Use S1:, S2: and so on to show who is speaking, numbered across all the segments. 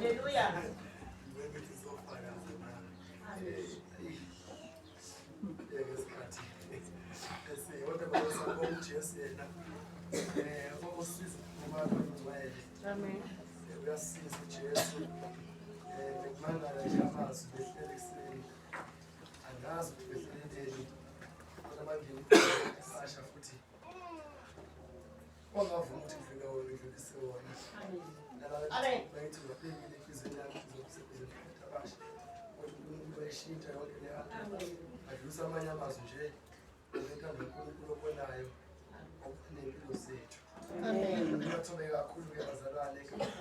S1: Hallelujah. Amen.
S2: Uyasiza uJesu bekumangala nje amazwi behlele ekuseni angazi ukuthi behleleleni kodwa bangeni esasha futhi ongavuma ukuthi ngifike wona ngidlulise wona bayithi ngabekile inhliziyo yami izokusebenza abasha kodwa uNkulunkulu bayishintsha yonke le adlulisa amanye amazwi nje ngethanda uNkulunkulu obonayo nempilo zethu. Ngiyathobeka kakhulu ke bazalwane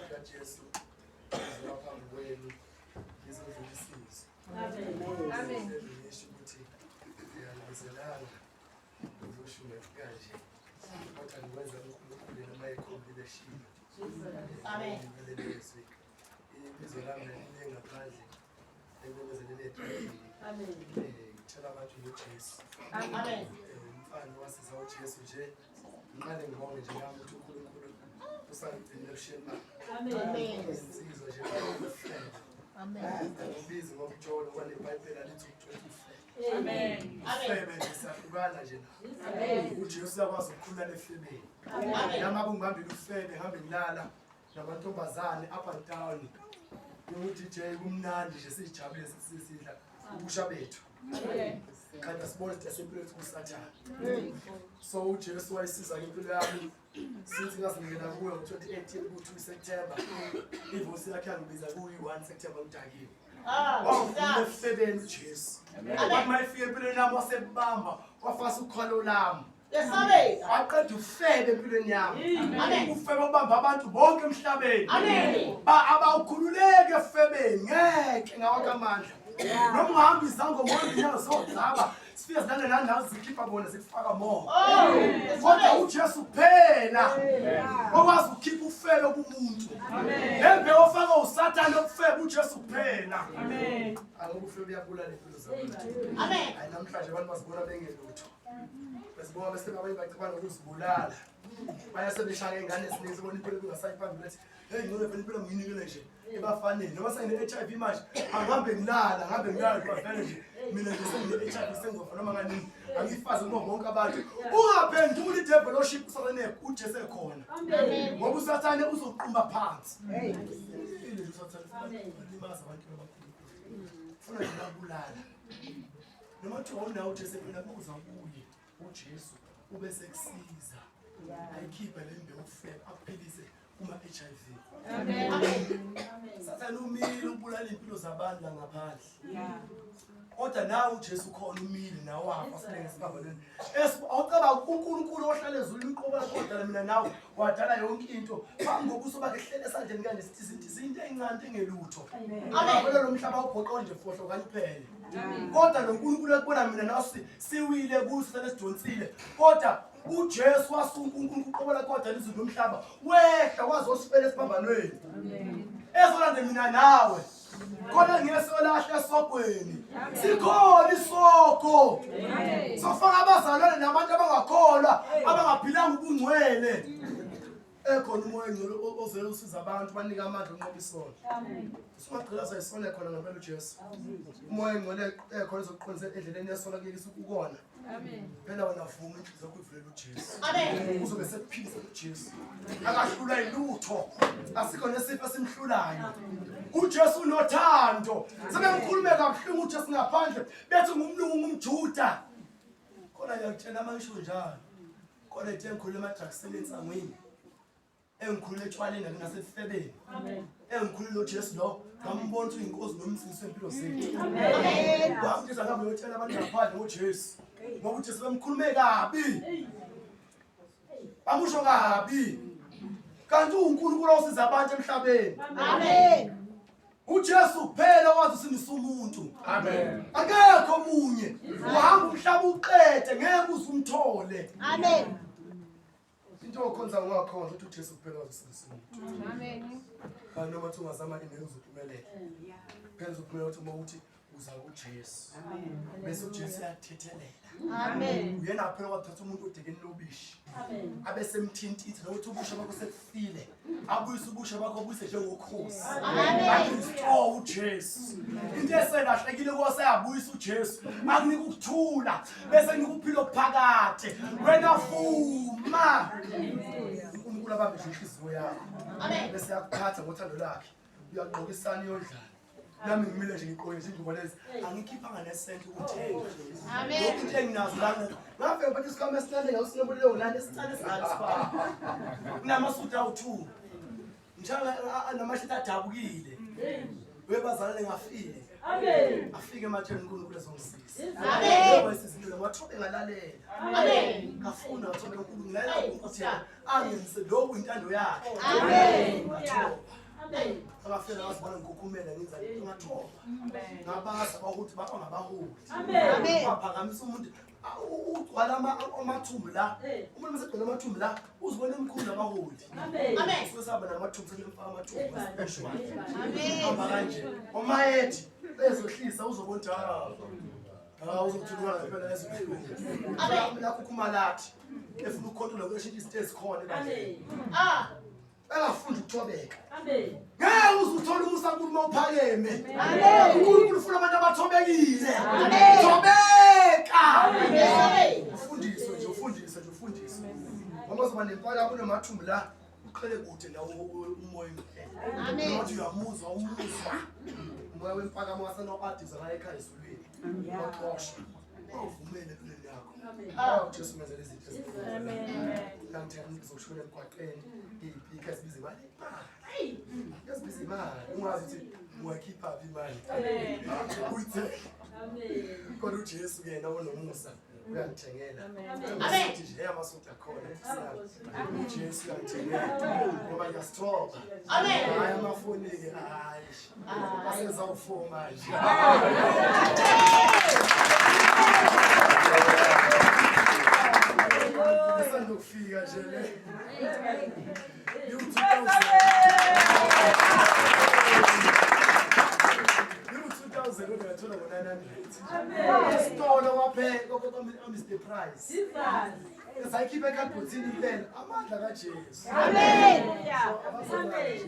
S2: kaJesu ngizophambi kwenu ngizodlulisisa. Amen. Ngisho ukuthi ngiyalizelana ngizoshume kanje. Kodwa ngikwenza uNkulunkulu noma ekhombile shilo. Amen. Ibizo lami lingaphandle ekwenzelele eThibeli. Amen. Ngitshela abantu ngoJesu. Amen. Umfana wasiza uJesu nje. Ngiqale ngibonge nje nami ukuthi uNkulunkulu usangigcinile ebusheni bakhe. Amen. Insizwa nje bayifela. Amen. Ubizi ngomjolo kwale iBhayibheli alithi ukuthola. Amen. Ifebe nje siyahlukana nje na. Amen. uJesu uyakwazi ukukhulula efebeni. Amen. Noma kungihambile ufebe ngihambe ngilala namantombazane up and down. Ukuthi nje kumnandi nje sijabule sisidla ubusha bethu. Amen. Kanti asibone ukuthi asempilo kusathana. So uJesu wayisiza impilo yami since ngazingena kuyo ngo-2018 ku-2 September. Ivosi yakhe yangibiza kuyi-1 September udakiwe. Wavula efebeni uJesu. Wathi mayefika empilweni yami wasebamba wafasa ukhalo lami. Waqeda ufebe empilweni yami. Ufebe ubamba abantu bonke emhlabeni. Abawukhululeke efebeni ngeke ngawakhe amandla. Noma uhambe izangoma ngiyazo zodlaba sifike zidlale nandawo zikhipha bona zikufaka more. Kodwa uJesu kuphela okwazi ukukhipha ufebe kumuntu. Lembe ofaka uSathane okufebe uJesu kuphela. Amen. Akufebe uyabulala impilo zabantu. Amen. Hayi namhlanje abantu basibona bengelutho. Besibona bese abanye bacabanga ukuzibulala. Bayasebeshaya ingane ezininzi bona impilo kungasayiphambili ethi hey ngone phela impilo ngiyinikele nje ebafanele noma sengine-HIV manje angihambe ngilala kwavele nje mina nje sengine-HIV sengizofa noma kanini angifazi kubo bonke abantu ungaphenduli i-developship usathane uJesu ekhona ngoba uSathane uzoqumba phansi ile uSathane ulimaza abantu abakhulu ufuna nje ukubulala noma kuthiwa unawo uJesu phela kuza kuye uJesu ube sekusiza ayikhiphe le mbewu ufebe akuphilise kuma-HIV. Amen. Sathane umile ubulala impilo zabantu la ngaphandle. Kodwa nawe uJesu khona umile nawe wafa silenge sibabaleni. Awucaba uNkulunkulu ohlala ezulwini uqoba kodwa mina nawe wadala yonke into. Phambi kokuso bakhe hlele esandleni kanje sithi izinto ezincane engelutho. Amen. Ngoba lo mhlaba ubhoqo nje fohlo kaniphele. Kodwa lo uNkulunkulu ekubona mina nawe siwile kuso sesidonsile. Kodwa uJesu wasunka uNkulunkulu uqobola kodwa izulu lomhlaba wehla wazosifela esiphambanweni. Amen. Ezolande mina nawe. Kodwa ngesolahla esogweni. Sikhona isoko. Amen. Sofaka abazalwane nabantu abangakholwa abangaphilanga ubungcwele. Ekhona umoya engcwele ozela usiza abantu banika amandla onqoba isono. Amen. Singagcila sayisona khona ngempela uJesu. Umoya engcwele ekhona ezokuqonisa endleleni yesono kuyekisa ukukona. Amen. Phela wena vuma inhliziyo yakho ivulela uJesu. Amen. Uzobe sekuphilisa uJesu. Akahlula ilutho. Asikho nesifo esimhlulayo. uJesu unothando. Sebemkhulume kabuhlungu uJesu ngaphandle bethi ngumlungu ngumJuda. Kodwa ngiyakutshela mangisho njalo. Kodwa ethe ngikhuluma edragsini ensangweni. Engikhulule etshwaleni nasefebeni. Amen. Engikhulule uJesu lo ngambona ukuthi inkosi nomsisi wempilo zethu. Amen. Wamthetha ngabe uyotshela abantu ngaphandle ngoJesu. Ngoba uJesu bemkhulume kabi. Bamusho kabi. Kanti uNkulunkulu usiza abantu emhlabeni. Amen. uJesu kuphela wazi usinisa umuntu. Amen. Akekho omunye. Uhamba umhlaba uqede ngeke uzumthole. Amen. Into okhonza ngakhona ukuthi uJesu kuphela wazi usinisa umuntu. Amen. Kanti noma ungazama ingeke uzuphumelele. Phela uzophumelela ukuthi uma uthi uza kuJesu bese uJesu uyathethelela uyena phela kwathatha umuntu odekeni lobishi abese emthintithe nokuthi ubusha bakho sekufile abuyise ubusha bakho obuyise njengokhosi restore uJesu into eselahlekile kwase yabuyisa uJesu akunika ukuthula bese nikuphilo phakade wena vuma uNkulunkulu abambe inhliziyo yakho bese yakuphatha ngothando lakhe uyaqokisana yodlala nami ngimile nje ngiqoke izindubo lezi angikhiphanga nesenti ukuthenga lokhu into enginazo lana ngave bathi sikhamba esihlale ngawusinobulele ngolanda esicane singalisifaka kunamasudu awu2 njalo namashita adabukile webazalane ngafile afike ematheni uNkulunkulu ezongisiza ngoba isizinto ngathobe ngalalela ngafuna ngathobe uNkulunkulu ngilalela ukuthi angenze lokhu intando yakhe abafela basibona ngikukhumela ngenza into ngathoba ngabaza ukuthi baba ngabaholi baphakamisa umuntu ugcwala amathumbu la umuntu mesegcwala amathumbu la uzibona emkhulu abaholi usesaba namathumbu semfaka amathumbu special hamba kanje omayethi bezohlisa uzobona uzothulwa phela ezibhekweni lakho kumalathi efuna ukukhontrola kweshintsha isitezi khona ebandleni engafunda ukuthobeka ngeke uzuthola umusa kuNkulunkulu uphakeme uNkulunkulu ufuna abantu abathobekile thobeka ufundiswe ngoba soba nempala kunemathumbu la uqhele kude nawo umoya emhlele ngoba uyamuzwa umoya wempaka mwasana obadiza la ekhaya esulwini waxosha uvumele kuleli yakho uJesu menzele izinto ngithanda ngizoshona emgwaqeni iphika sibiza imali yasibiza imali ungazi ukuthi uyakhipha imali uyithi kodwa uJesu yena onomusa uyangithengela amen nje amasonto akhona uJesu uyangithengela ngoba ngiyasithoba amen hayi amafoni ke hayi aseza ufoma manje Sandokufika nje le You 2000 ngathola ngo900 Isitolo wapheka Mr Price sayikhipha ekhabhothini impela amandla kaJesu amen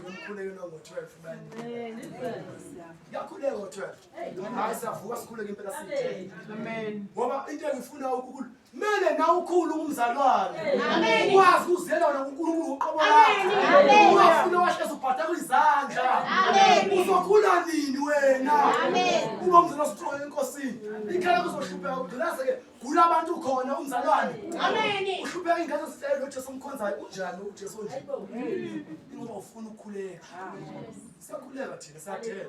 S2: umkhuleko ngo12 bani yakhuleka ngo12 hayi savuka sikhuleka impela sithi amen ngoba into engifuna ukukhulu mele na ukhulu umzalwane amen ukwazi uzela wona uNkulunkulu uqobola amen ungafuna wahleza ubhatha kwizandla amen uzokhula nini wena amen kuba umzalwane strong enkosini ikhala kuzohlupheka ugcinaze ke kula abantu khona umzalwane amen uhlupheka ingane sisele lo Jesu umkhonzayo unjani uJesu nje ngoba ufuna ukukhuleka siyakhuleka thina siyathela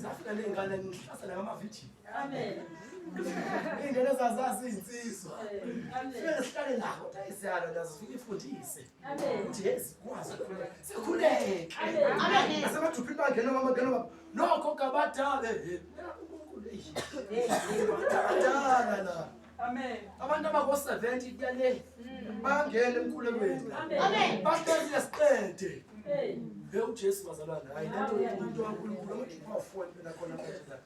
S2: safika nengane ngihlasela ngamavidiyo amen ingane zazazi insizwa amen sihlale nako ayisiyalo nazo fika ifundise amen uthi yes kwazi sikhuleke amen asemaduphi bangena ngama nokho kabadala badala la amen abantu abako70 kuyale bangena emkhulekweni amen bahlezi esiqede uJesu wazalwana hayi lento umuntu waNkulunkulu amathipha afoni bena khona phela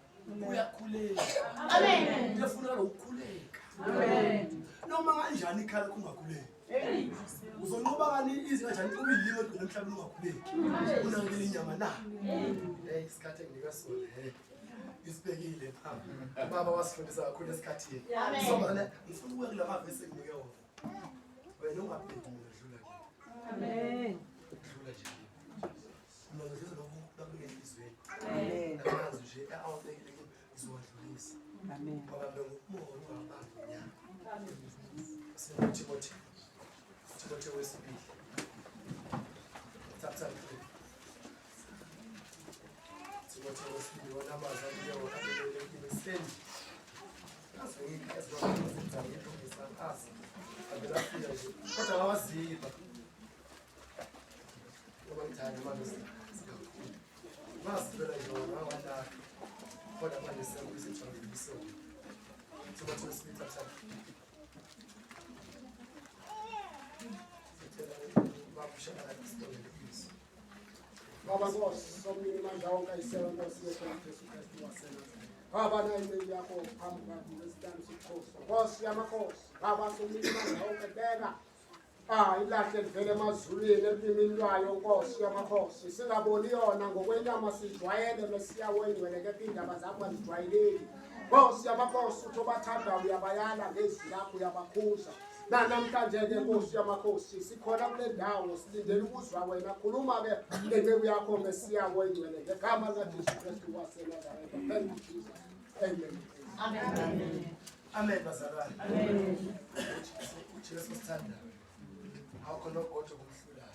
S2: uyakhuleka amen ngiyafuna ukukhuleka amen noma kanjani ikhala kungakhuleki uzonqoba kani izi kanjani ube yinto egcina emhlabeni ungakhuleki unangile inyama na isikhathi enginika sona isibekile phambi baba wasifundisa kakhulu esikhathini sobana ngifuna ukuya kula mavesi enginike wona wena ungabheki mina dlula kimi amen dlula nje ngizizwa lokhu elizweni amen namanzi nje awubekile izodlulisa amen ngoba bengumoya ungabambi nyama amen Timothy wesibili chapter 3 Timothy wesibili wona amazali yawo abelele kimeseni asengikho ezizokwenza asi abelafika nje kodwa awaziba ngoba ngithanda manje masibela nje wona kodwa manje sengikusithi Timothy wesibili chapter Baba Nkosi, somnini manje awonke ayisela Nkosi yethu Jesu Kristu waseNazaretha.
S1: Baba naimeli yakho phambi kwakho ngesitando sikhosi. Nkosi yamakhosi, Baba somlimana okubheka. Ilahle livele emazulwini elimini lwayo Nkosi yamakhosi. Singaboni yona ngokwenyama sijwayele Mesiya wengcwele kepha indaba zakho azijwayeleki. Nkosi yamakhosi uthi obathanda uyabayala ngezwi lakho uyabakhuza. Namhlanje-ke Nkosi yamakhosi sikhona kule ndawo silindele ukuzwa wena. Khuluma-ke ngenceku yakho Mesiya wengcwele ngegama likaJesu Kristu waseNazaretha. Thank you Jesus. Amen.
S2: Amen. Amen bazalwane. Amen. uJesu sithanda. Awukho nogodo kumhlulayo.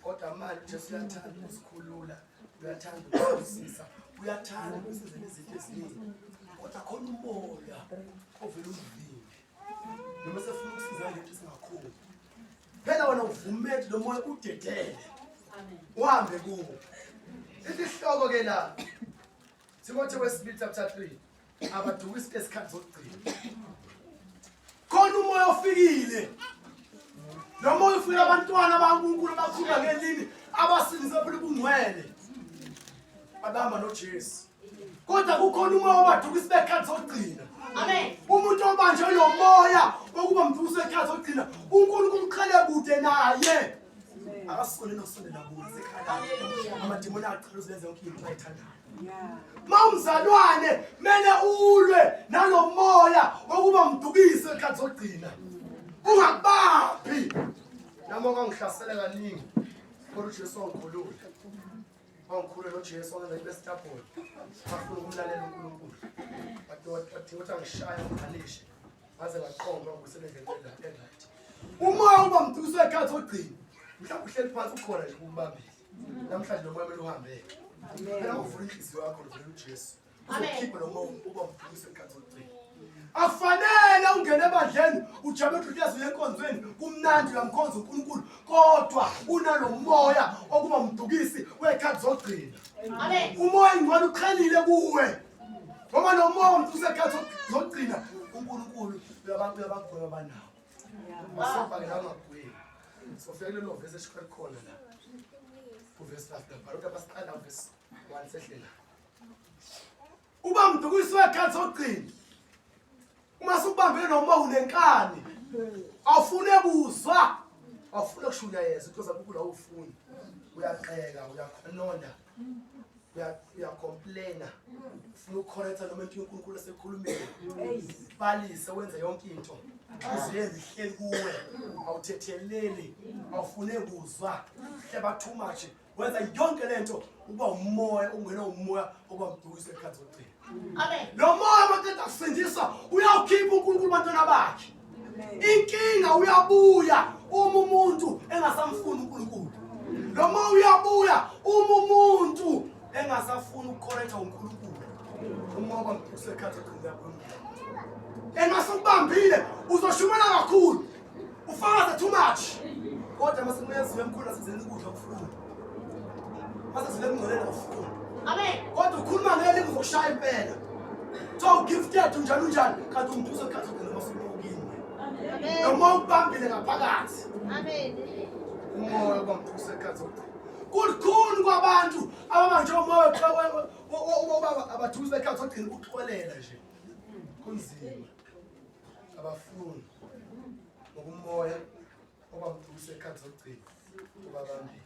S2: Kodwa manje uJesu uyathanda ukusikhulula, uyathanda ukusisisa, uyathanda ukusizela izinto eziningi. Kodwa khona umoya ovela umvimbi. Noma sefuna ukusiza ngento singakhona. Phela wena uvumele lo moya udedele. Amen. Uhambe kuwo. Isihloko ke la. Timothy wesibili chapter 3. Abadukisi esikhathi zokugcina. Khona umoya ofikile. Lo moya ufika abantwana baNkulunkulu abakhuluma ngelimi abasinze phela ubungcwele. Abahamba noJesu. Kodwa kukhona umoya wabadukisi bekhathi zokugcina. Amen. Umuntu obanjwe lo moya okuba mduso ekhathi zokugcina, uNkulunkulu uqhele kude naye. Akasole nosondela kuze ekhaya. Amadimoni aqhaluza lenze yonke into ayithandayo. Mawumzalwane mele ulwe nalo moya okuba mdukisi ekhathi zokugcina. Ungabaphi. Namo ngangihlasela kaningi. Kodwa uJesu wangikhulula. Wangikhulula noJesu wanginesitapoli. Afuna ukumlalela uNkulunkulu. Bathi ngishaya ngikhanishe. Ngaze ngaqomba ukusebenza ngempela right. Umoya uba mdukisi ekhathi zokugcina. Mhlawumbe uhleli phansi ukhona nje kubambile. Namhlanje lo moya mele uhambeke. Phela uvula inhliziyo yakho uvela uJesu. Uzokhipha lo moya uba mdukisi ekhathi zokugcina. Afanele ungene ebandleni ujame uhlezi yenkonzweni kumnandi uyamkhonza uNkulunkulu kodwa unalo moya okuba mdukisi wekhathi zokugcina. Amen. Umoya ingcwele uqhelile kuwe. Ngoba lo moya mdukisi wekhathi zokugcina uNkulunkulu uyabagweba banawo. Masofa ke ngagweba. Sofika lo verse esikhona khona la. Verse 5 lapha lokho abasiqala verse 1 sehlela. Uba mdukisi wekhathi zokugcina. Uma subambile noma unenkani awufune kuzwa awufune kushula yeza because akukula ufuni uyaqheka uyakhonona uyacomplaina ufuna ukucorrecta noma into uNkulunkulu esekhulumile balise wenze yonke into izenze ihleli kuwe awuthetheleli awufune kuzwa hleba too much wenza yonke lento uba umoya ungena umoya oba mdukisi ekhathi zokugcina. Amen. Lo moya maqeda kusindisa uyawukhipha uNkulunkulu bantwana bakhe. Inkinga uyabuya uma umuntu engasamfuni uNkulunkulu. Lo moya uyabuya uma umuntu engasafuni ukucorrecta uNkulunkulu. Umoya bamdukisi ekhathi zokugcina yakho. Engasubambile uzoshumela kakhulu. Ufakaze too much. Kodwa mase kuyenziwe emkhulu asizeni ukudla okufuna. Mase sile mngcwele okufuna. Amen. Kodwa ukhuluma ngeke uzoshaya impela. So gifted unjani unjani kanti umduso ekhathi zokugcina masubukini. Amen. Noma ubambile ngaphakathi. Amen. Umoya bamduso ekhathi zokugcina. Kukhulu kwabantu abamanje umoya abaduso ekhathi zokugcina ukuxolela nje. Kunzima. Abafuni ngokumoya obamduso ekhathi zokugcina ubabambile.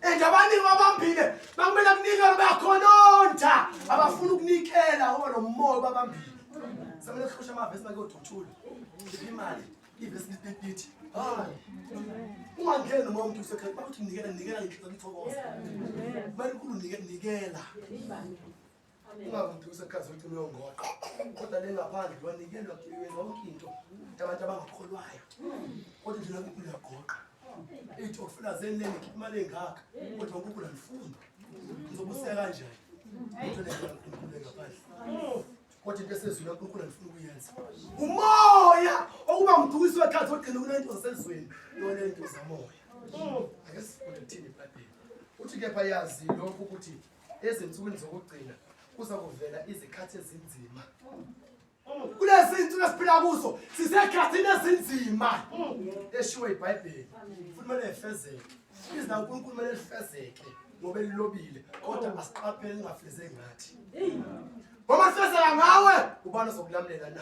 S2: Endabani babambile bakumele kunikela bayakhononta abafuna ukunikela ngoba lo moya babambile. Samele sikhosha amavesi make oduthula. Ngiphi imali? Ivesi lithi hayi. Ungangeni noma umuntu usekhala bathi nikela ngicela ngithokoza. Kumele ukunikela. Ungamuntu usekhazi ukuthi uyongoqa. Kodwa le ngaphandle wanikelwa yonke into abantu abangakholwayo. Kodwa nje uNkulunkulu uyagoqa. Ethi ufuna zenene imali engaka kodwa uNkulunkulu alifuni. Ngizobuseka kanjani? Into leyo ngaphandle. Kodwa into esezweni uNkulunkulu alifuni ukuyenza. Umoya okuba mdukisi wekhathi ogcina kunento zasezweni yona into zamoya. Ake sifune thini eBhayibhelini. Uthi kepha yazi lokho ukuthi ezinsukwini zokugcina kuza kuvela izikhathi ezinzima. Kulezi zinto esiphila kuzo sisekhathini ezinzima. Eshiwe iBhayibheli. Kufanele efezeke. Izwi laNkulunkulu kumele lifezeke ngoba elilobile kodwa asiqaphele ngafezeki ngathi. Ngoba sesela ngawe ubani uzokulamulela na.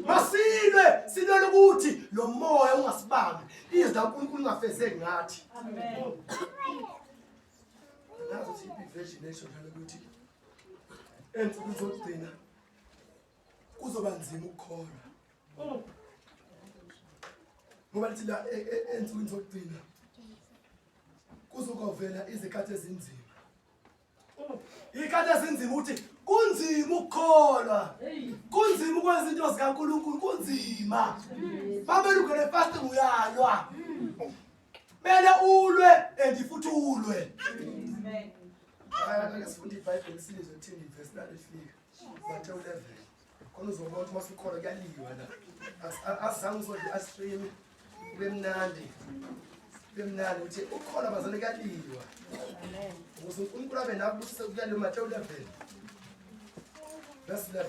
S2: Masilwe silwe ukuthi lo moya ungasibambi. Izwi laNkulunkulu lingafezeki ngathi. Amen. Nazo siphi version nation ukuthi ensukwini zokugcina kuzoba nzima ukukholwa. Ngoba lithi la ensukwini zokugcina kuzokovela izikhathi ezinzima. Ikhathi ezinzima uthi kunzima ukukholwa. Kunzima ukwenza izinto zikaNkulunkulu kunzima. Babeli ugele fasting uyalwa. Mele ulwe futhi ulwe. Amen. Ake sifunde iBhayibheli silizwe lithini verse 9 lifika. Matthew 11. Khona uzobona ukuthi masukholwa kuyaliwa la. Asizange uzodla astream bemnandi. Bemnandi uthi ukholwa bazane kuyaliwa. Amen. Ukuze uNkulunkulu abe nabo kuyaliwa Matthew 11. Verse 11.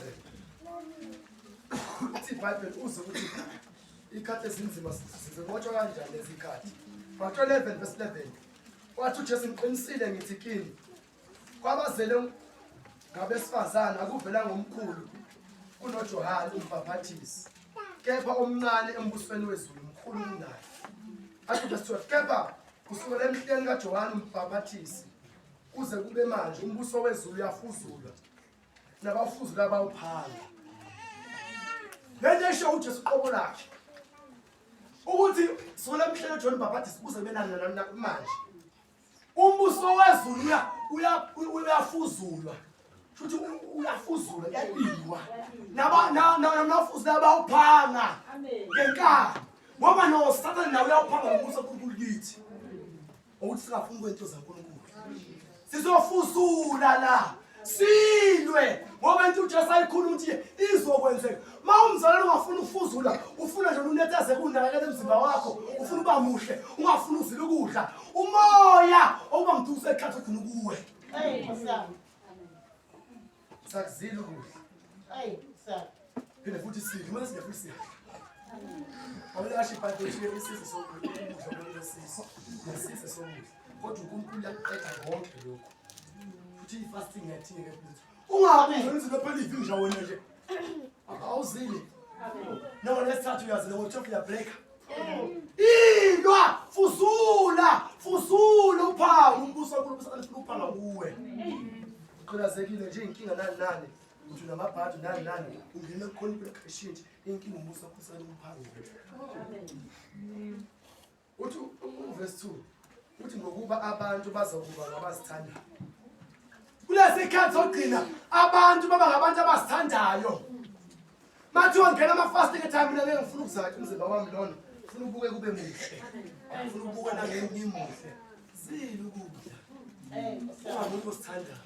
S2: Uthi iBhayibheli uze ukuthi ikhathi ezinzima sizibotshwa kanjani lezi khathi. Matthew 11 verse 11. Wathi uJesu ngiqinisile ngithi kini kwabazele ngabesifazana akuvela ngomkhulu kunoJohane umbhaphathisi. Kepha omncane embusweni wezulu mkhulu kunaye. Athi verse 12 kepha kusukela emhleni kaJohane umbhaphathisi kuze kube manje umbuso wezulu uyafuzulwa. Nabafuzula abawuphanga. Lento esho uJesu qobo lakhe. Ukuthi sona emhleni kaJohane umbhaphathisi kuze kube manje. Umbuso wezulu uyafuzulwa. Futhi uyafuzulwa yaliwa. Nabafuzula abawuphanga. Amen. Ngenkani. Ngoba no Satan nawe uyawuphanga umbuso kaNkulunkulu kithi. Ukuthi singafuni kwento zaNkulunkulu. Sizofuzula la. Silwe ngoba into uJesu ayikhuluma ukuthi izokwenzeka. Umzalwane ungafuna ukufuzula, ufuna nje unetheze kunakekela emzimba wakho, ufuna uba muhle, ungafuna uzile ukudla. Umoya okuba mduze ekhathi ugcina kuwe. Sir. Sakuzile ukudla. Sir. Phela futhi sidle, kumele sidle futhi sidle. Awule kahle iBhayibheli ithi isizwe sokudla kumele sisizwe. Nesizwe sokudla. Kodwa uNkulunkulu uyaqeda konke lokho. Futhi fasting yathini ke futhi. Ungabi ngizenze phela ivini nje wena nje. Awuzile. Amen. No lesithathu uyazile ngokuthi uyabreak. Ilwa fuzula uphawu umbuso waNkulunkulu alifuna uphanga kuwe. Uqhilazekile nje inkinga nani uthi namabhadi nani ungena khona iprecation inkinga umbuso waNkulunkulu uphanga. Amen. Uthi verse 2 uthi ngokuba abantu bazokuba ngabazithanda. Kulesi sikhathi sokugcina abantu baba ngabantu abazithandayo. Mathiwa ngena ama-fasting time mina ngeke ngifuna ukuzakha umzimba wami lona. Ngifuna ubuke kube muhle. Ngifuna ubuke nangengimuhle. Zile ukudla. Ungamuntu osithandayo.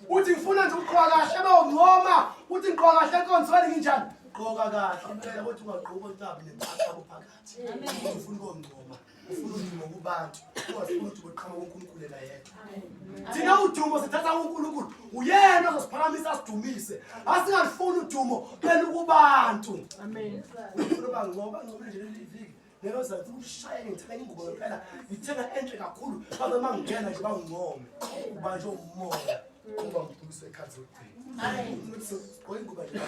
S2: Uthi ngifuna nje ukuqoka kahle bawungoma. Uthi ngiqoka kahle enkonzweni nginjani? Qoka kahle. Impela kodwa ungaqoka utabi nempatha phakathi. Amen. Ufuna ukungoma. Ufuna udumo kubantu. Ungafuna ukuthi uqhama uNkulunkulu la yedwa. Thina udumo sithatha uNkulunkulu. Uyena ozosiphakamisa asidumise. Asingalifuni udumo phela kubantu. Amen. Ufuna ngoba nje leli viki. Lelo zathi ushaya ngithenga ingubo phela. Ngithenga enhle kakhulu. Babe mangena nje bangingome. Ubanje umoya. Kuba mdumise ekhathi zokugcina. Amen. Ngoba ingubo nje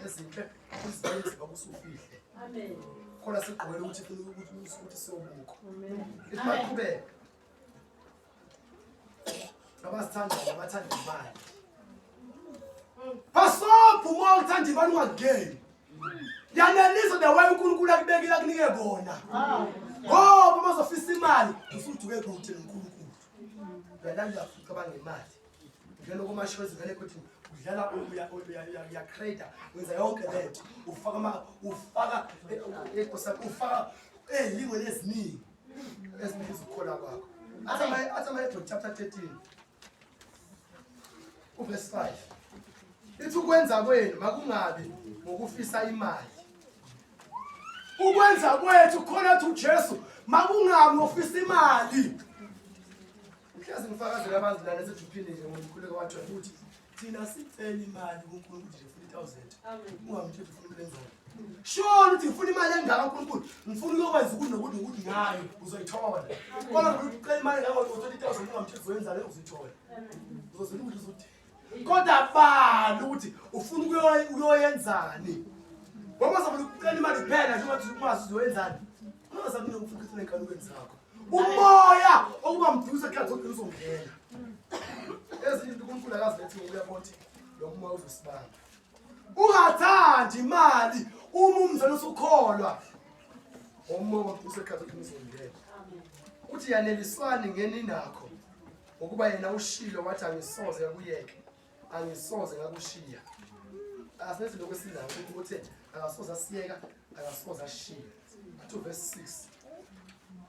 S2: ezinhle uzibenze bakusufihle. Amen. Khona sigqokela ukuthi ukuthi siyobuka. Amen. Iqhubeka. Abasithanda abathanda imali. Pasophu uma uthanda imali ungageni. Yanelisa the way uNkulunkulu akubekile akunike bona. Ngoba bazofisa imali usuduke kuthi uNkulunkulu. Uyalanda Afrika bangemali. Ngene kuma-shows ngene kuthi udlala uya creator wenza yonke lento ufaka lingwe eziningi ezibiza ukukhola kwakho. Athi Matthew chapter 13 verse 5 lithi ukwenza kwenu makungabi ngokufisa imali. Ukwenza kwethu khona ukuthi uJesu makungabi ngokufisa imali. Mhlazi ngifakazela abantu lana esejuphini nje ngokukhuleka wathi ukuthi thina sicela imali kuNkulunkulu nje 4000. Amen. Ungamthethe ufuna ukulenzela. Sure uthi ufuna imali engaka kuNkulunkulu. Ngifuna ukwenza ukuthi nokuthi ngayo uzoyithola. Kodwa ucela imali ngako 20000 ungamthethe uzoyenza le uzithola. Uzozela ukuthi uzothi kodwa bani ukuthi ufuna uyoyenzani ngoba uzabona ukucela imali kuphela nje ukuthi ukwazi uzoyenzani ungazabe ufuna ukuthi enkalukweni zakho umoya okuba mduze ekhathi uzongena ezinye izinto uNkulunkulu akazilethi uyabona ukuthi lo moya uzosibamba ungathandi imali uma umzana usukholwa umoya mduze ekhathi uzongena uthi yaneliswani ngeni nakho ukuba yena ushilo wathi angisoze ngakuyeke angisoze ngakushiya asenze lokwesindawo ukuthi akasoze asiyeka akasoze ashiya 2 verse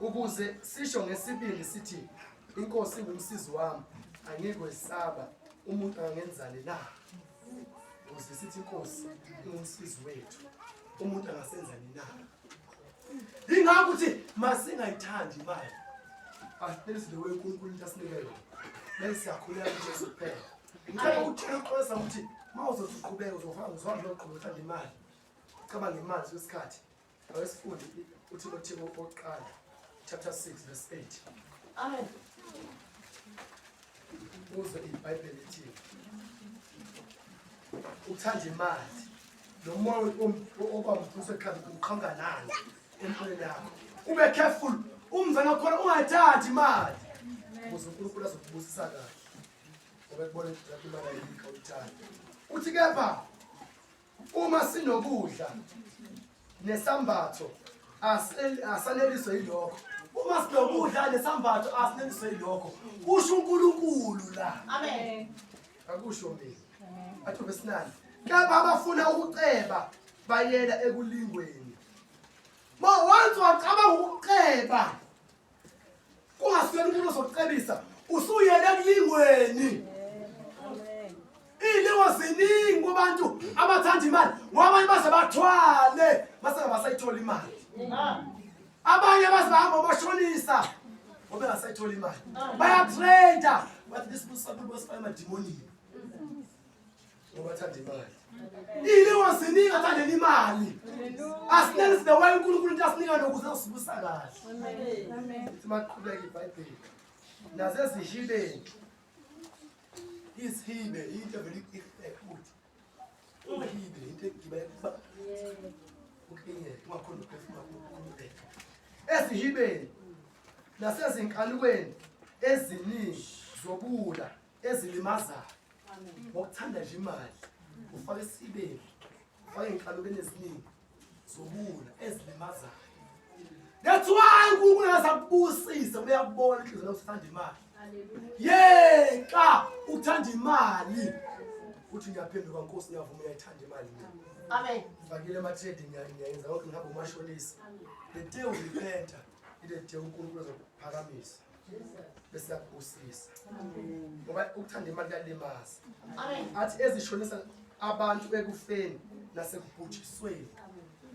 S2: 6 ukuze sisho ngesibili sithi inkosi ingumsizi wami angikwesaba umuntu angenzani na ukuze sithi inkosi ingumsizi wethu umuntu angasenzani na ingakho ukuthi masingayithandi imali asilise le weNkulunkulu into asinika yona bese siyakhuleka kuJesu kuphela ngicela ukuxolisa ukuthi mawuzothi uqhubeka uzofaka ngizwa loqhubeka uthanda imali cabanga imali kwesikhathi awesifundi uThimothi oqala chapter 6 verse 8 amen uze iBhayibheli lithi uthanda imali nomoya obamvuso ekhaya uqhanga nani empilweni yakho ube careful umzana khona ungathandi imali ukuze uNkulunkulu azokubusisa kahle ngoba kubona ukuthi imali ayikho uthanda uthi kepha uma sinokudla nesambatho asaneliswe yilokho uma sinokudla nesambatho asaneliswe yilokho kusho uNkulunkulu la amen akusho mina athi verse 9 kepha abafuna ukuceba bayela ekulingweni once wacabanga ukuceba kungasiyona umuntu ozokucebisa usuyela ekulingweni ilingo ziningi kubantu abathanda imali ngoba abanye baze bathwale base basayithola imali abanye baze bahamba bashonisa ngoba ngasayithola imali bayatrade bathi disiphusabulo bosifana emadimoni ngoba bathanda imali ilingo ziningi athanda imali asinelise the way uNkulunkulu into asinika nokuze usibusa kahle amen simaqhubeka iBhayibheli nazezihibeni isihibe into very good uhibe into egibela ukinye ungakhona ukuphefumula ukukhululeka ezihibeni nasezinkalukweni eziningi zobula ezilimazayo ngokuthanda nje imali ufake isibeni ufake inkalukweni eziningi zobula ezilimazayo that's why uNkulunkulu akasakubusisa uyabona inhliziyo yokuthanda imali yeka uthanda imali uthi ngiyaphendula kwaNkosi ngiyavuma uyayithanda imali amen ngifakile ama trading ngiyayenza konke ngihamba umashonisa the day of repent ile day uNkulunkulu azokuphakamisa bese yakubusisa ngoba ukuthanda imali kuyalimaza amen athi ezishonisa abantu ekufeni nasekubhujisweni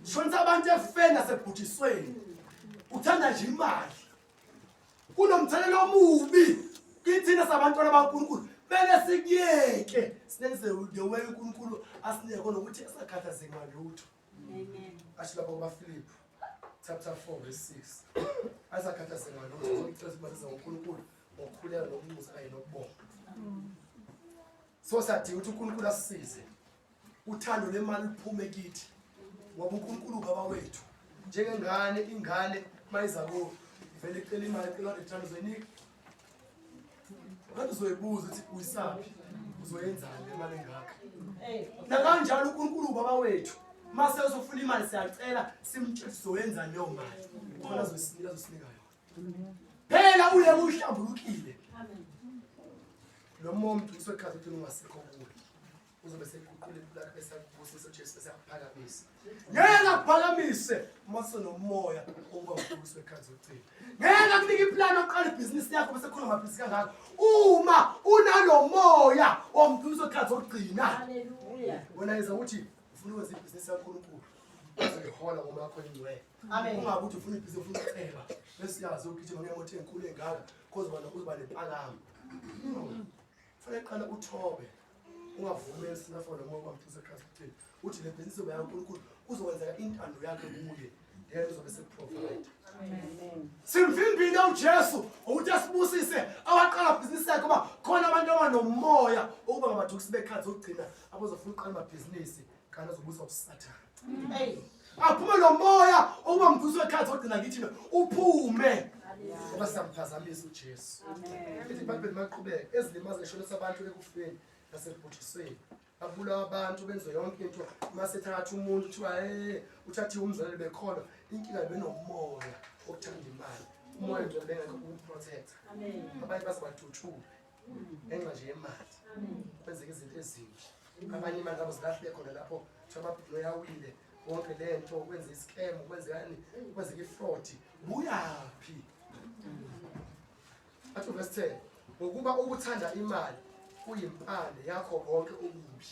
S2: shonisa abantu ekufeni nasekubhujisweni uthanda nje imali kunomthelelo omubi kithina sabantwana baNkulunkulu bele sikuyeke sinenze the way uNkulunkulu asinike khona ukuthi esakhathazeke ngalutho amen asho lapha kwaFilipi chapter 4 verse 6 asakhathazeke ngalutho ukuthi sibaza uNkulunkulu ngokukhuleka nokunxusa kanye nokubonga so sathi ukuthi uNkulunkulu asisize uthando lemali liphume kithi ngoba uNkulunkulu baba wethu njengengane ingane mayizabo vele icela imali icela ithando zoyinika kanti uzoyibuza ukuthi uyisaphi uzoyenzani imali engaka nakanjalo uNkulunkulu baba wethu mase uzofuna imali siyacela simtshela sizoyenzani leyo mali khona azosinika yona phela uye uhlambulukile amen lo muntu usekhaya ukuthi ungasekho kuwe uzobe sekuqule impilo bese akubusisa uJesu bese akuphakamisa ngeke akuphakamise mase nomoya ongabusiswe ekhaya zogcina ngeke akunika iplan oqala ibhizinisi yakho bese khona amabhizinisi kangaka uma unalo moya omduso ekhaya zogcina haleluya wena iza ukuthi ufuna ukwenza ibhizinisi yaNkulunkulu uzoyihola ngoba yakho ingcwele amen ungabe uthi ufuna ibhizinisi ufuna uceba bese yazi ukugijima ngemoto enkulu engaka kuzoba nempalamo fanele qala uthobe ungavumeli sinafona ngoba mfisa ekhaya uthi le business yaNkulunkulu kuzokwenzeka intando yakhe kuye yena uzobe sekuprovide. Simvimbile uJesu ukuthi asibusise awaqala ibhizinisi yakhe ngoba khona abantu abanomoya ukuba ngamadukisi bekhathi zokugcina abazofuna uqala amabhizinisi kanti azobusa uSathane. Aphume lo moya ukuba mdudusi wekhathi zokugcina kithi uphume ngoba samphazamisa uJesu. Ithi iBhayibheli maqhubeka ezilimaza eshonisa abantu ekufeni nasebhujisweni. Abula abantu benze yonke into masethatha umuntu kuthiwa uthathiwe umzalwane bekholwa inkinga benomoya okuthanda imali umoya nje bengekho ukuprotect abanye basebathuthuka enxa nje imali kwenzeka izinto ezinhle abanye imali zabo zilahle khona lapho ababhilo yawile wonke lento kwenza iscam kwenzekani kwenzeka ifraud buyapi athi verse 10 ngokuba ukuthanda imali kuyimpande yakho konke okubi.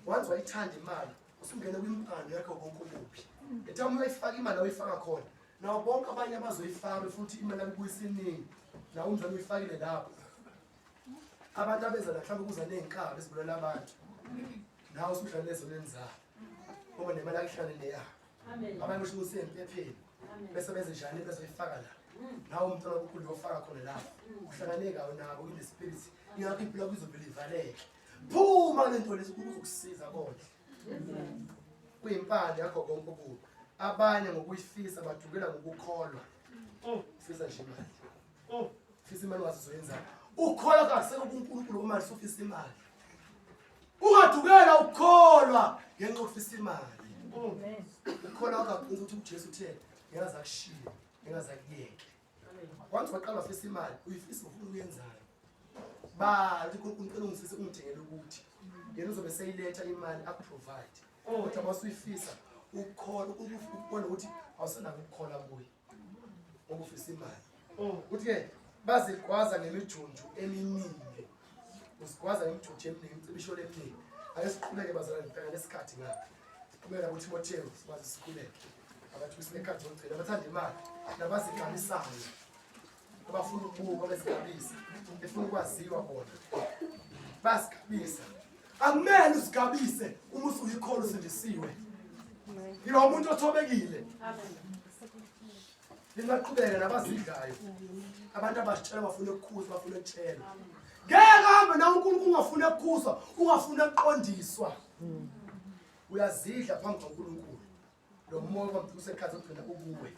S2: Once wayithanda imali usungena kwimpande yakho konke okubi. Ethi uma uyifaka imali awuyifaka khona nawo bonke abanye abazoyifaka futhi imali yakubuyisa iningi la umzali uyifakile lapho. Abantu abeza la mhlawumbe kuza nezinkaba ezibulala abantu nawe usudlala lezo lenzalo ngoba nemali yakhlale leya. Abanye usho ukuthi empepheni bese beze njani bezoyifaka la nawe umuntu okukhulu uyofaka khona lapho uhlangane kawo nabo in the spirit ingakho impilo kuzovela ivaleke. Phuma lento lezi ukukusiza kodwa kuyimpande yakho konke okubi. Abanye ngokuyifisa badukela ngokukholwa ufisa nje imali ufisa imali wazizoyenza ukholwa kakusela kuNkulunkulu uma usufisa imali ungadukela ukukholwa ngenxa ufisa imali. Ukholwa kakhulu ukuthi uJesu uthe ngiyaza kushiya ngiyaza kuyeke. Once waqala ufisa imali uyifisa ufuna ukuyenzana bathi uNkulunkulu ungisise ungithengele ukuthi yena uzobe seyiletha imali akuprovide kodwa masuyifisa ukukholwa ukubona ukuthi awusenako ukukholwa kuye ngoba ufisa imali. Uthi ke bazigwaza ngemijunju eminingi usigwaza ngemijunju eminingi imicibisho eminingi ake siqhubeke bazalwane ngibheka lesikhathi ngapha siqhubeka kuTimotheo sikwazi siqhubeke abantu besikhathi zokugcina abathanda imali nabazigcanisayo abafuna ukubuka bezigabisa befuna ukwaziwa bona basigabisa. Akumele usigabise uma usuyikholwa usindisiwe. Yilo umuntu othobekile. Lingaqhubeka nabazidlayo abantu abasitshela bafuna ukukhuzwa bafuna ukutshela ngeke hambe na uNkulunkulu ungafuna ukukhuzwa ungafuna ukuqondiswa uyazidla phambi kaNkulunkulu. Lo moya wamdudusa ekhathi ogcina ukuwe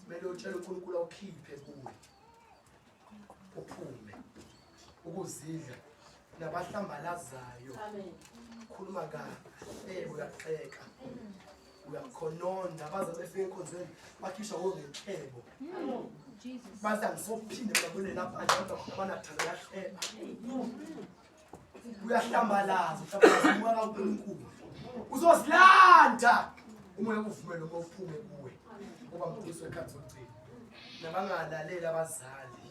S2: kumele utshele uNkulunkulu awukhiphe kuwe uphume ukuzidla nabahlambalazayo. Khuluma kahle uyaxeka uyakhononda baza befike enkonzweni bakhishwa ngonkebo baza ngisophinde babone lapha abantu abanathanda yahleba uyahlambalaza uhlambalaza umoya kaNkulunkulu uzozilanda umoya uvumele uma uphume kuwe ngoba mduduso ekhathi zokugcina nabangalalela abazali.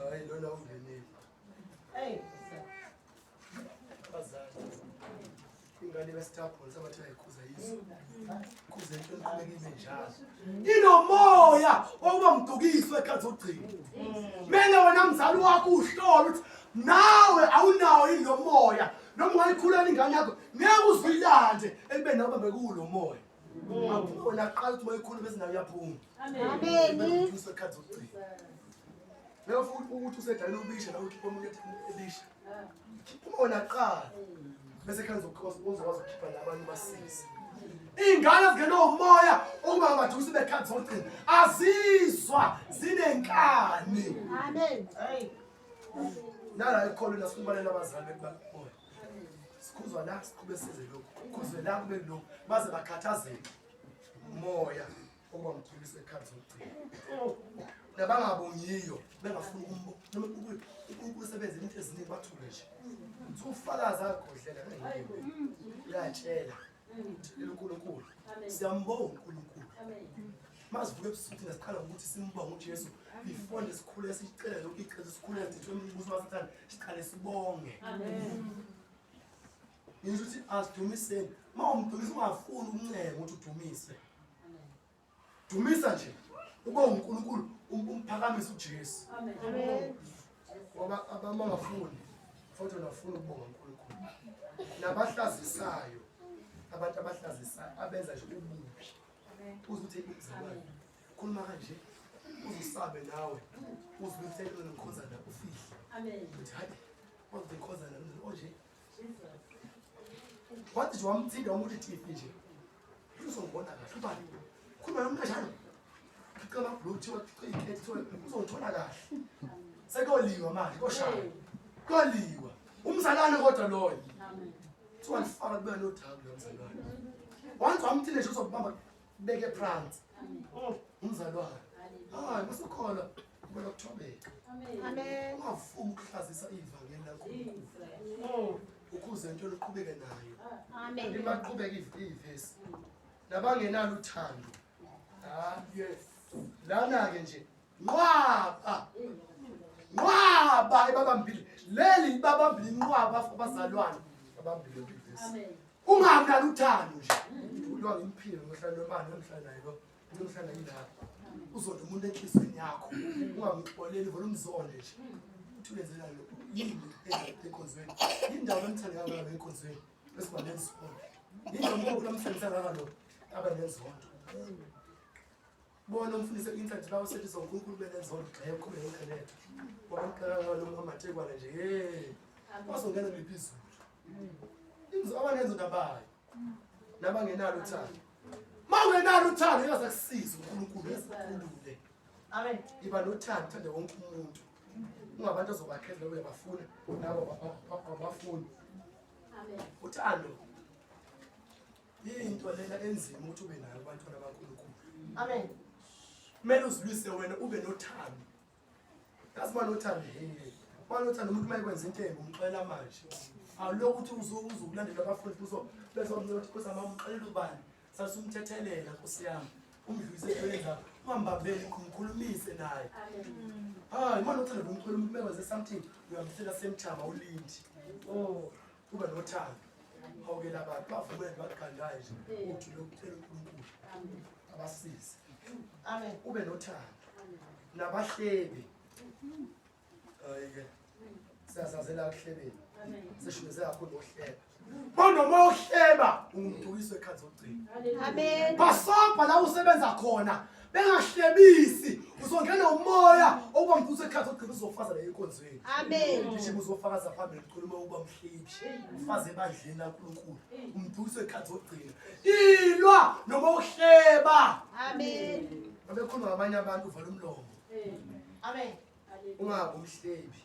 S2: Hayi lona ungenile abazali ingane besitapho sabathi ayikhuza yizo kuze into enqhubekile njalo inomoya oba mdukiswe ekhathi zokugcina. Mele wena mzali wakho uhlole ukuthi nawe awunawo ilo moya noma ungayikhulela ingane yakho ngeke uzilande ekube nawe bekulo moya. Wona aqala ukuthi mayikhulu bese nawe uyaphuma. Amen. Mdukiswe ekhathi zokugcina. Leyo futhi ukuthi usedala ubisha nawe ukhipha umuntu ebisha. Uma qala bese khanze uzokwazi ukukhipha labanye basisi. Ingane zingena umoya uma ngamadukisi bekhathi zokugcina azizwa zinenkani. Amen. Nala ikholo lasibalela abazali bekubamoya. Sikhuzwa la siqhube size lokho. Khuzwe la kube lokho baze bakhathazeke. Umoya oba mdukisi ekhathi zokugcina. Nabangabongiyo bengafuna noma uNkulunkulu usebenza into eziningi bathule nje. Ufakaza akhohlela ngeke. Uyatshela. uNkulunkulu. Siyambonga uNkulunkulu. Masivuke ebusuku nasiqala ukuthi simbonge uJesu before lesikhulu esicela lokho icela isikhulu esithwe umbuso waSathane siqale sibonge. Amen. Ngisho ukuthi asidumiseni. Mawumdumisa ungafuni ukuncenga ukuthi udumise. Dumisa nje. Ube uNkulunkulu umphakamise uJesu. Amen. Ngoba abangafuni futhi nafuna ukubonga uNkulunkulu. Nabahlazisayo abantu abahlazisayo abenza nje ububi. Amen. uzuthi uzalwane khuluma kanje uzusabe nawe uzulethele ngikhozana ufihle uthi hayi wathi ngikhozana onje wathi nje wamthinda umuntu TV nje uzongibona kahle ubani khuluma nomntashana ngicela bluetooth ikhetho uzongithola kahle sekoliwa manje koshaya koliwa umzalwane kodwa loyo kuthiwa lifaka kube nodhawu lo mzalwane once wamthile nje uzokubamba beke phansi umzalwane hayi masukhola ubona kuthobeka amen ungavumi ukuhlazisa ivangeli laNkulunkulu ukuze into liqhubeke nayo amen libaqhubeka ivesi nabangenalo uthando yes lana ke nje nqwaba ebabambile leli babambile inqwaba abazalwane abambile ivesi amen ungamnalo uthando nje ulwa ngimphilo ngohlala nomani nomhlala naye lo nomhlala yilapha uzonda umuntu enhlizweni yakho ungamxoleli vele umzonde nje uthi wenzela lo yini enkonzweni indawo emthanda kangaka enkonzweni bese banezonto indawo lomthanda kangaka lo aba nezonto bona umfundise internet lawo sethi sonkulunkulu benezonto xa yakho beyinternet wamkhala lo ngamathekwana nje bazongena lephezulu imzo abanezonto abayo nabangenalo uthando mangenalo uthando uyazakusiza uNkulunkulu esikhulule amen iba nothando uthande wonke umuntu ungabantu azobakhela lo uyabafuna nabo abafuni amen uthando into lena enzima ukuthi ube nayo abantwana baNkulunkulu amen kumele uzilwise wena ube nothando yazi banothando banothando umuntu mayekwenza into embi umxela manje awulokuthi uzokulandela abafundi bezomnothi kusamamxelela ubani sasumthethelela Nkosi yami umdlulise ekwenza ungambambeli kumkhulumise naye hayi manje uthanda umxela umuntu mekwenze something uyamhlela semthama ulindi ube nothando awukela abantu bavumele bagandaye nje uthi lokuthela uNkulunkulu abasize amen ube nothando nabahlebi ayike siyazazela akuhlebeni sishubeze kakhulu ngohleba Bonoma uhleba umdukiswe ekhathi ogcina amen basobha la usebenza khona bengahlebisi uzongena umoya okuba mdukiswe ekhathi ogcina uzofaza la enkonzweni amen ngisho uzofakaza phambili ukhuluma ukuba mhlebi ufaze ebandleni laNkulunkulu umdukiswe ekhathi ogcina ilwa noma uhleba amen abekhuluma ngabanye abantu uvala umlomo amen ungabe umhlebi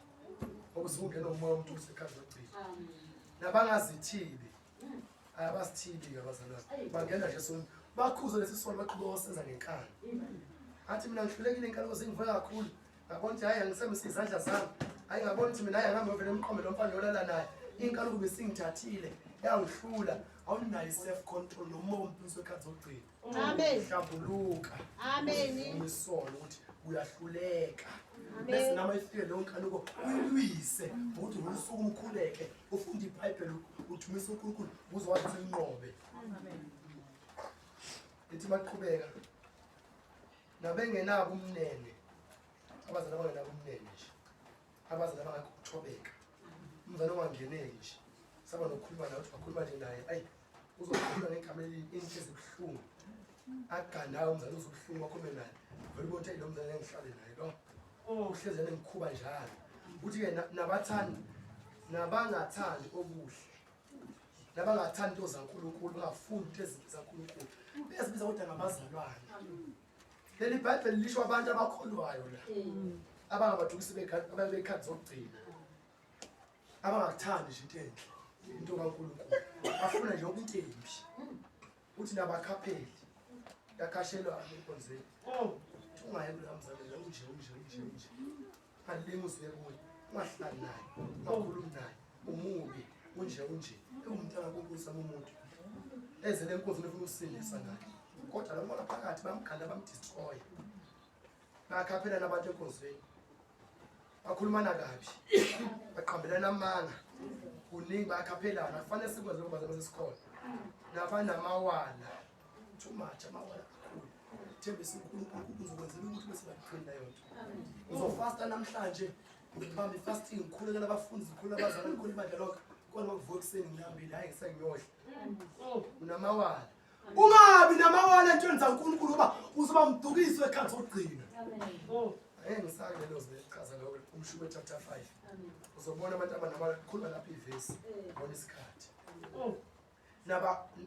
S2: okuzungena umoya umdukiswe ekhathi ogcina amen nabangazithibi abasithibi abazalwane bangena nje sonke bakhuza lesisono baqhubeka senza ngenkani athi mina ngihlulekile inkalo zingivuka kakhulu ngabona ukuthi hayi angisemisa izandla zami hayi ngabona ukuthi mina hayi angabe ngivele emqomo lo mfana yolala naye inkalo kube singithathile yangihlula awunayo self control nomoya umdukiswe ekhathi ogcina amen hlambuluka amen umisono ukuthi uyahluleka bese nama ifike lo nkanuko uyilwise ukuthi usuku umkhuleke ufunda iBhayibheli uthumisa uNkulunkulu uzokwazi ukunqobe amen ethi maqhubeka nabengenabo umnene abazana bangenabo umnene nje abazana bangakho ukuthobeka umzana ongangeneki nje saba nokukhuluma nawe ukhuluma nje naye ayi uzokhuluma ngegama into ezibuhlungu aganayo umzana uzobuhlungu akhulume naye vele bonke lo mzana engihlale naye lo uhlezene ngikhuba njalo uthi ke nabathandi nabangathandi okuhle nabangathandi into zaNkulunkulu ungafundi izinto zaNkulunkulu bezibiza kodwa ngabazalwane leli iBhayibheli lisho abantu abakholwayo la abangabadukisi bekhathi zokugcina abangakuthandi nje into kaNkulunkulu bafuna nje ubuntembi uthi nabakhapheli yakhashelwa enkonzweni ungayi kulamzalela unje alimusi yekuye ungahlali naye ungakhulumi naye umubi unje umntana konkusa umuntu eze lenkosi nefuna usindisa naye kodwa lo mona phakathi bamkhanda bamdestroy bakhaphela nabantu enkonzweni bakhulumana kabi baqhambelana amanga kuningi bakhaphelana kufanele sikwazi ukubaza besikhona nabana amawala too much amawala thembisa uNkulunkulu uzokwenzela ukuthi bese bakuqina yonke uzofasta namhlanje ngibamba ifasting ngikhulekela abafundi ngikhulekela abazali ngikhulekela ibandla lonke kodwa makuvuka ekseni ngihambile hayi ngisengiyohle unamawala ungabi namawala entweni zaNkulunkulu umdukiswe ekhathi ogcina ngisake lelo zichaza lo umshuko chapter 5 uzobona abantu abanakhuluma lapha ivesi bona isikhathi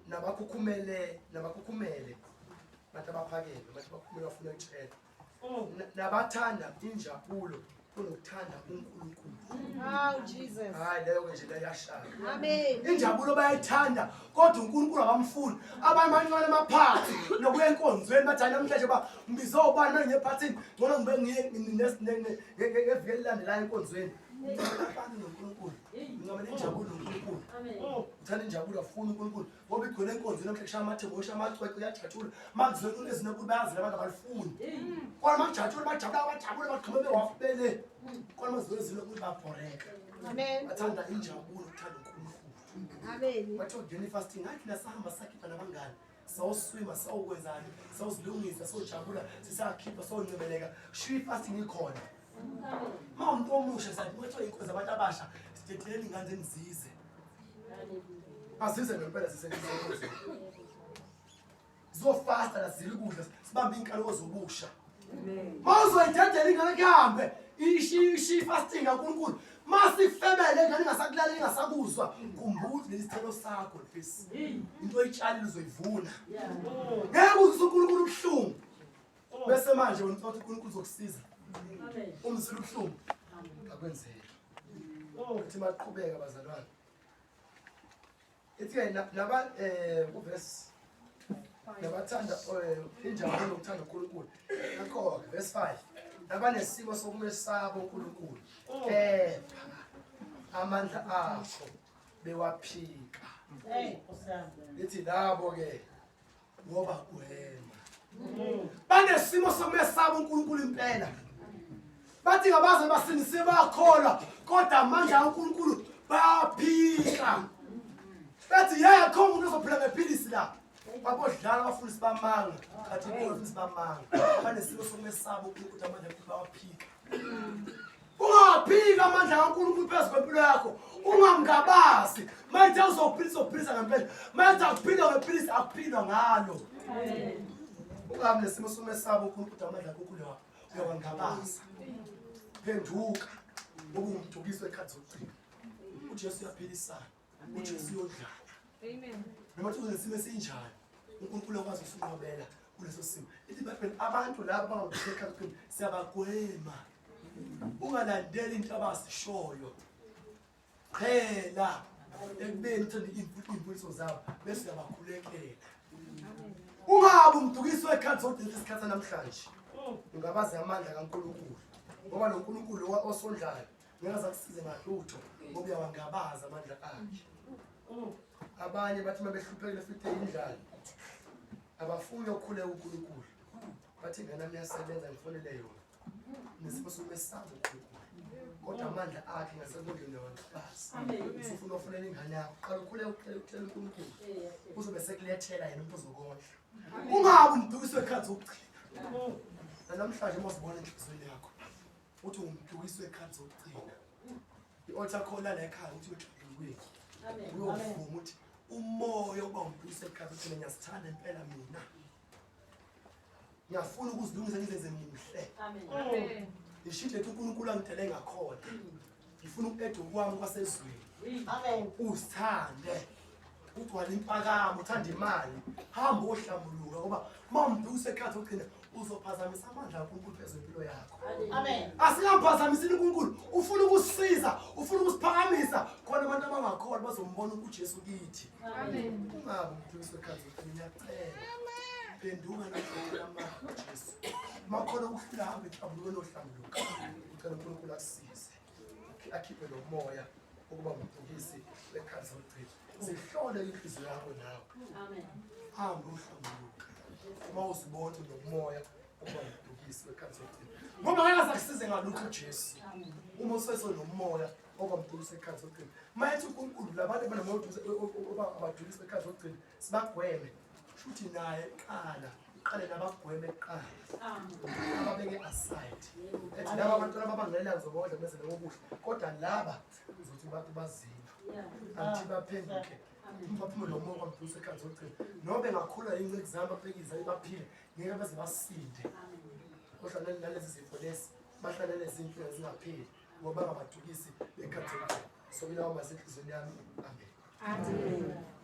S2: nabakhukhumele abantu abaphakeme abantu abakhumela bafuna ukutshela nabathanda injabulo kunokuthanda uNkulunkulu.
S3: Oh Jesus.
S2: Hayi leyo nje layashaya.
S3: Amen.
S2: Injabulo bayayithanda kodwa uNkulunkulu abamfuni. Abanye amaphathi nokuya enkonzweni bathi namhlanje ba ngibizobani manje ngephathini ngcono ngibe ngiye ngeviki elilandelayo enkonzweni. Abantu noNkulunkulu. Ngingabona injabulo noNkulunkulu. Amen. Uthanda injabulo afuna uNkulunkulu. Ngoba igcwele enkonzweni namhlanje kushaya amathembu osha amacwecwe uyajathula. Makuzwe ezinenkulu bayazi abantu abalifuni. Kodwa makujathula bajabula baqhubeke bewafubele. Kodwa mazwe ezinenkulu babhoreka.
S3: Amen.
S2: Bathanda injabulo ukuthanda uNkulunkulu.
S3: Amen.
S2: Batho ngene fasting ngathi nasahamba sakhipha nabangani. Sawuswima sawukwenzani sawuzilungisa sawujabula sisakhipha sawuncebeleka. Shiyi fasting ikhona. Umuntu omusha sathi batho inkozi abantu abasha sithetheleni ingane enizize. Asize ngempela sisenkonzo. Zofasta lazile ukudla sibambe inkalo zobusha. Amen. Mawuzoyithathela ingane kuhambe ishi fasting kaNkulunkulu. Masifebele ingane ingasakulala ingasakuzwa kumbuza lesithelo sakho lesi. Into oyitshalile uzoyivuna. Ngeke uzwe uNkulunkulu ubuhlungu. Bese manje wena uthi uNkulunkulu uzokusiza. Amen. Umzulu ubuhlungu. Akwenzeke. Uthi maqhubeka bazalwane. Ethi naba kuverse nabathanda injabulo ukuthanda uNkulunkulu. Ngakho verse 5 nabanesimo sokumesaba uNkulunkulu. Amandla akho bewaphika. Lithi labo ke ngoba gwema. Banesimo sokumesaba uNkulunkulu impela. Bathi ngabaze basinise bakholwa kodwa amandla kaNkulunkulu bayaphika. Bathi yekho umuntu ozophila ngephilisi la. Babodlala abafundisi bamanga kathi abafundisi bamanga. Banesimo sokumesaba uNkulunkulu amandla kaNkulunkulu bayaphika. Ungaphika amandla kaNkulunkulu phezu kwempilo yakho. Ungamngabazi. Mayithe uzophilisa ngempela. Mayithe akuphila ngephilisi akuphilwa ngalo. Amen. Ungabe nesimo somesaba uNkulunkulu amandla kaNkulunkulu uyawangabaza. Phenduka ngoba umdukiswe ekhathi zogcina. uJesu uyaphilisana. uJesu uyodlala.
S3: Amen.
S2: Noma uthi unesimo esinjani uNkulunkulu akwazi ukunqobela kuleso simo. Ithi baphela abantu laba abangakutheka kuqina siyabagwema. Ungalandeli into abasishoyo. Phela ekubeni uthanda imfundo zabo bese uyabakhulekela. Ungabe umdukiswe ekhathi zogcina isikhathi namhlanje. Ungabaza amandla kaNkulunkulu. Ngoba lo Nkulunkulu osondlayo ngeke akusize ngalutho ngoba uyawangabaza amandla akhe. Abanye bathi mabehluphekile futhi indlala abafuni ukukhuleka uNkulunkulu. Bathi ngena niyasebenza ngifonele yona. Nesimo somesaba uNkulunkulu. Kodwa amandla akhe ngasekondleni yawangabaza. Amen. Usufuna ufunela ingane yakho qala ukhuleka uthela uNkulunkulu. Uzobe sekulethela yena umuntu ozokondla. Ungabe umdukiswe ekhathi zokugcina. Namhlanje mosibona inhliziyo yakho. Uthi umdukiswe ekhathi zokugcina. I-altar call la ekhaya uthi uJesu. Amen. Uyovuma uthi umoya oba umdukiswe ekhathi uthi ngiyasithanda impela mina. Ngiyafuna ukuzilungisa ngizenze muhle. Amen. Ishithe uNkulunkulu angidele ngakhona. Ngifuna ukuphetha kwami kwasezweni. Amen. Usithande. Ugcwala impakamo uthanda imali. Hamba ohlambuluka ngoba mawumdukiswe ekhathi ugcina uzophazamisa amandla kaNkulunkulu phezu kwempilo yakho. Amen. Asingamphazamisini uNkulunkulu. Ufuna ukusisiza, ufuna ukusiphakamisa khona abantu abangakholwa bazombona uJesu kithi. Amen. Ungabe umdukiswe ekhathi ugcina ngiyacela. Phenduka noma uJesu. Makhona ukufika hamba ehlambuluka nohlambuluka. Ucela uNkulunkulu akusize. Akhiphe lo moya ukuba umdukisi ekhathi ugcina. Sihlole inhliziyo yakho nawe. Amen. Hamba uhlambuluka. Mawuzibona nomoya uba umdukisi ekhathi ugcina. Ngoba ngeke akusize ngalutho uJesu. Uma useso nomoya oba umdukisi ekhathi ugcina. Mayithi uNkulunkulu labantu abanamoya abadukisi ekhathi ugcina sibagweme. Futhi naye qale nabagweme eqala. Ababeke aside. Ethi laba abantu ababangela ngizobodla bese lokuhle. Kodwa laba uzothi bathi bazima. anti baphenduke umphaphume lo moya kwamdusa ekhaya zogcina noma bengakhula inceke zami baphekiza baphile ngeke baze basinde ohlala nalezi zifo lezi bahlala lezi impilo zingapheli ngoba bangabadukisi bekhathele so mina uma senhlizweni yami amen.